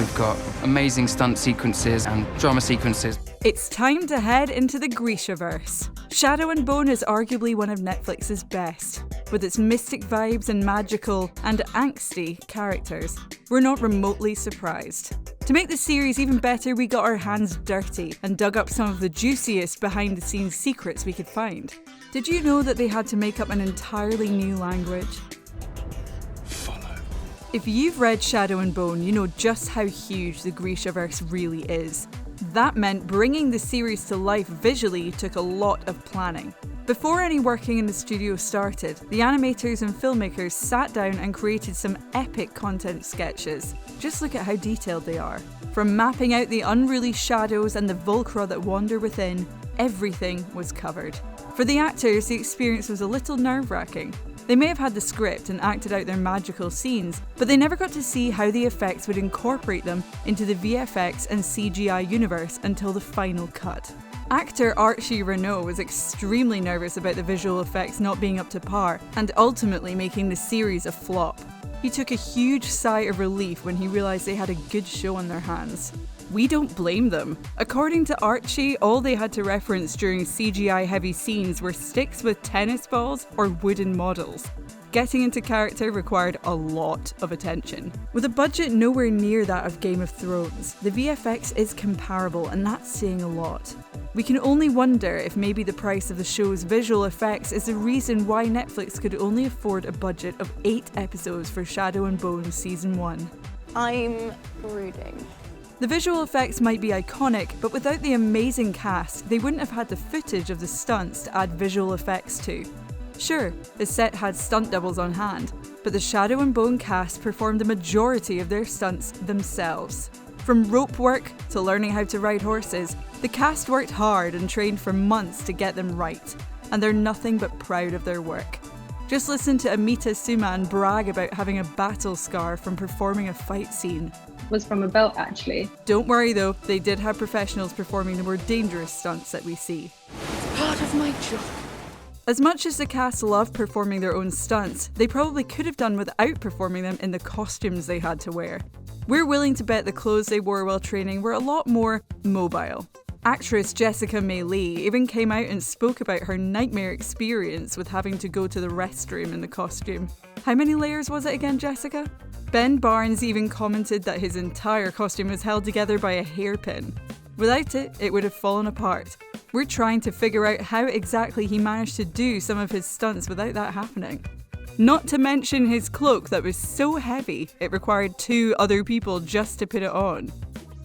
We've got amazing stunt sequences and drama sequences. It's time to head into the Grishaverse. Shadow and Bone is arguably one of Netflix's best. With its mystic vibes and magical and angsty characters, we're not remotely surprised. To make the series even better, we got our hands dirty and dug up some of the juiciest behind-the-scenes secrets we could find. Did you know that they had to make up an entirely new language? If you've read Shadow and Bone, you know just how huge the Grishaverse really is. That meant bringing the series to life visually took a lot of planning. Before any working in the studio started, the animators and filmmakers sat down and created some epic content sketches. Just look at how detailed they are. From mapping out the unruly shadows and the Volcra that wander within, everything was covered. For the actors, the experience was a little nerve-wracking. They may have had the script and acted out their magical scenes, but they never got to see how the effects would incorporate them into the VFX and CGI universe until the final cut. Actor Archie Renault was extremely nervous about the visual effects not being up to par, and ultimately making the series a flop. He took a huge sigh of relief when he realised they had a good show on their hands. We don't blame them. According to Archie, all they had to reference during CGI-heavy scenes were sticks with tennis balls or wooden models. Getting into character required a lot of attention. With a budget nowhere near that of Game of Thrones, the VFX is comparable, and that's saying a lot. We can only wonder if maybe the price of the show's visual effects is the reason why Netflix could only afford a budget of 8 episodes for Shadow and Bone Season 1. I'm brooding. The visual effects might be iconic, but without the amazing cast, they wouldn't have had the footage of the stunts to add visual effects to. Sure, the set had stunt doubles on hand, but the Shadow and Bone cast performed the majority of their stunts themselves. From rope work to learning how to ride horses, the cast worked hard and trained for months to get them right, and they're nothing but proud of their work. Just listen to Amita Suman brag about having a battle scar from performing a fight scene. Was from a belt, actually. Don't worry though, they did have professionals performing the more dangerous stunts that we see. It's part of my job. As much as the cast loved performing their own stunts, they probably could have done without performing them in the costumes they had to wear. We're willing to bet the clothes they wore while training were a lot more mobile. Actress Jessie Mei Li even came out and spoke about her nightmare experience with having to go to the restroom in the costume. How many layers was it again, Jessica? Ben Barnes even commented that his entire costume was held together by a hairpin. Without it, it would have fallen apart. We're trying to figure out how exactly he managed to do some of his stunts without that happening. Not to mention his cloak that was so heavy, it required 2 other people just to put it on.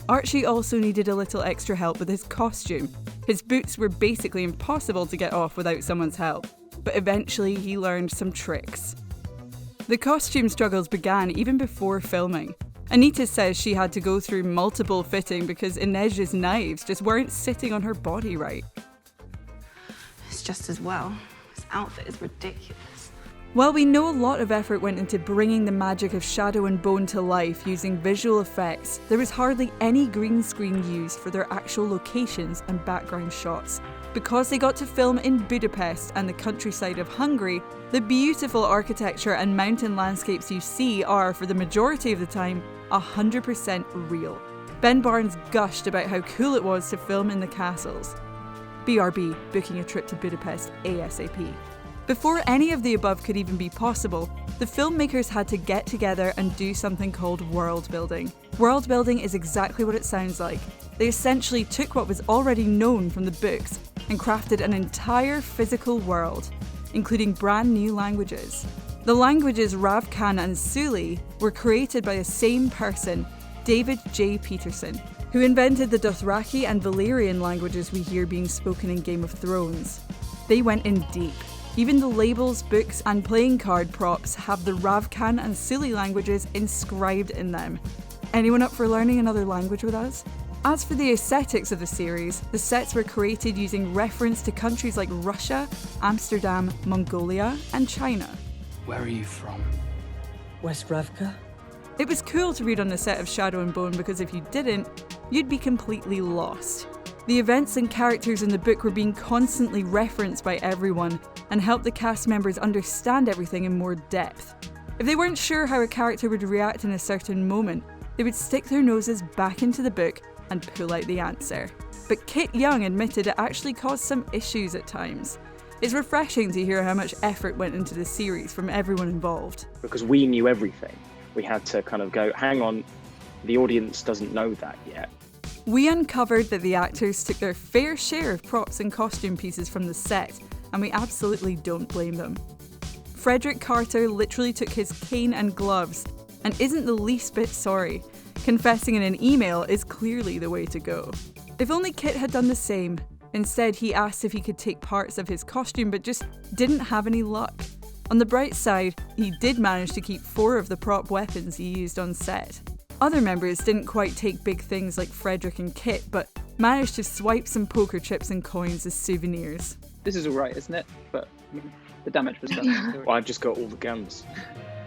Archie also needed a little extra help with his costume. His boots were basically impossible to get off without someone's help, but eventually he learned some tricks. The costume struggles began even before filming. Anita says she had to go through multiple fitting because Inej's knives just weren't sitting on her body right. It's just as well. This outfit is ridiculous. While we know a lot of effort went into bringing the magic of Shadow and Bone to life using visual effects, there was hardly any green screen used for their actual locations and background shots. Because they got to film in Budapest and the countryside of Hungary, the beautiful architecture and mountain landscapes you see are, for the majority of the time, 100% real. Ben Barnes gushed about how cool it was to film in the castles. BRB, booking a trip to Budapest ASAP. Before any of the above could even be possible, the filmmakers had to get together and do something called world building. World building is exactly what it sounds like. They essentially took what was already known from the books and crafted an entire physical world, including brand new languages. The languages Ravkan and Suli were created by the same person, David J. Peterson, who invented the Dothraki and Valyrian languages we hear being spoken in Game of Thrones. They went in deep. Even the labels, books, and playing card props have the Ravkan and Suli languages inscribed in them. Anyone up for learning another language with us? As for the aesthetics of the series, the sets were created using reference to countries like Russia, Amsterdam, Mongolia, and China. Where are you from? West Ravka? It was cool to read on the set of Shadow and Bone because if you didn't, you'd be completely lost. The events and characters in the book were being constantly referenced by everyone and helped the cast members understand everything in more depth. If they weren't sure how a character would react in a certain moment, they would stick their noses back into the book and pull out the answer. But Kit Youn admitted it actually caused some issues at times. It's refreshing to hear how much effort went into the series from everyone involved. Because we knew everything. We had to kind of go, hang on, the audience doesn't know that yet. We uncovered that the actors took their fair share of props and costume pieces from the set, and we absolutely don't blame them. Freddy Carter literally took his cane and gloves, and isn't the least bit sorry. Confessing in an email is clearly the way to go. If only Kit had done the same. Instead, he asked if he could take parts of his costume, but just didn't have any luck. On the bright side, he did manage to keep 4 of the prop weapons he used on set. Other members didn't quite take big things like Frederick and Kit, but managed to swipe some poker chips and coins as souvenirs. This is alright, isn't it? But the damage was done. Well, I've just got all the guns.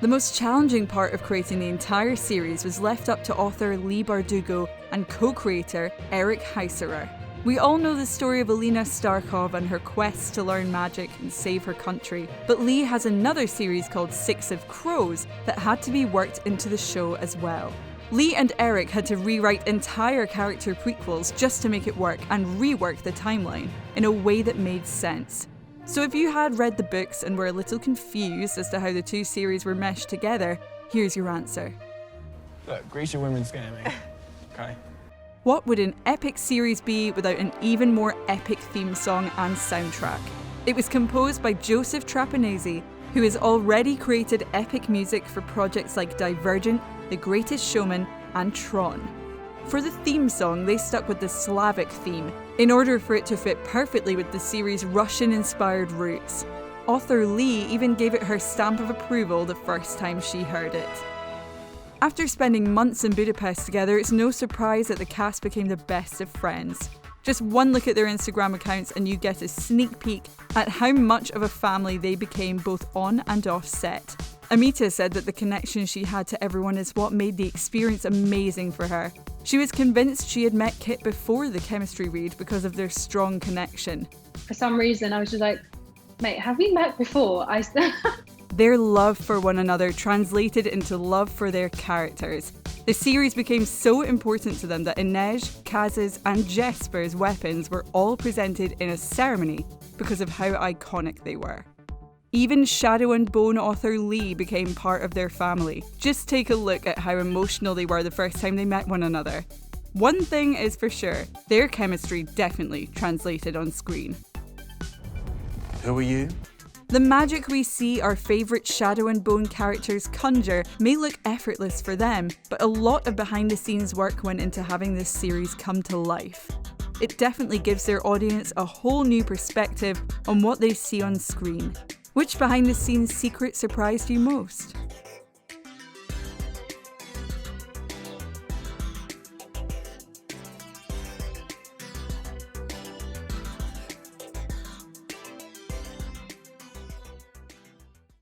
The most challenging part of creating the entire series was left up to author Leigh Bardugo and co-creator Eric Heiserer. We all know the story of Alina Starkov and her quest to learn magic and save her country, but Leigh has another series called Six of Crows that had to be worked into the show as well. Leigh and Eric had to rewrite entire character prequels just to make it work and rework the timeline in a way that made sense. So if you had read the books and were a little confused as to how the 2 series were meshed together, here's your answer. Look, Grisha women's scaring me. Okay. What would an epic series be without an even more epic theme song and soundtrack? It was composed by Joseph Trapanese, who has already created epic music for projects like Divergent, The Greatest Showman, and Tron. For the theme song, they stuck with the Slavic theme, in order for it to fit perfectly with the series' Russian-inspired roots. Author Leigh even gave it her stamp of approval the first time she heard it. After spending months in Budapest together, it's no surprise that the cast became the best of friends. Just one look at their Instagram accounts and you get a sneak peek at how much of a family they became both on and off set. Amita said that the connection she had to everyone is what made the experience amazing for her. She was convinced she had met Kit before the chemistry read because of their strong connection. For some reason, I was just like, mate, have we met before? Their love for one another translated into love for their characters. The series became so important to them that Inej, Kaz's and Jesper's weapons were all presented in a ceremony because of how iconic they were. Even Shadow and Bone author Leigh became part of their family. Just take a look at how emotional they were the first time they met one another. One thing is for sure, their chemistry definitely translated on screen. Who are you? The magic we see our favourite Shadow and Bone characters conjure may look effortless for them, but a lot of behind-the-scenes work went into having this series come to life. It definitely gives their audience a whole new perspective on what they see on screen. Which behind-the-scenes secret surprised you most?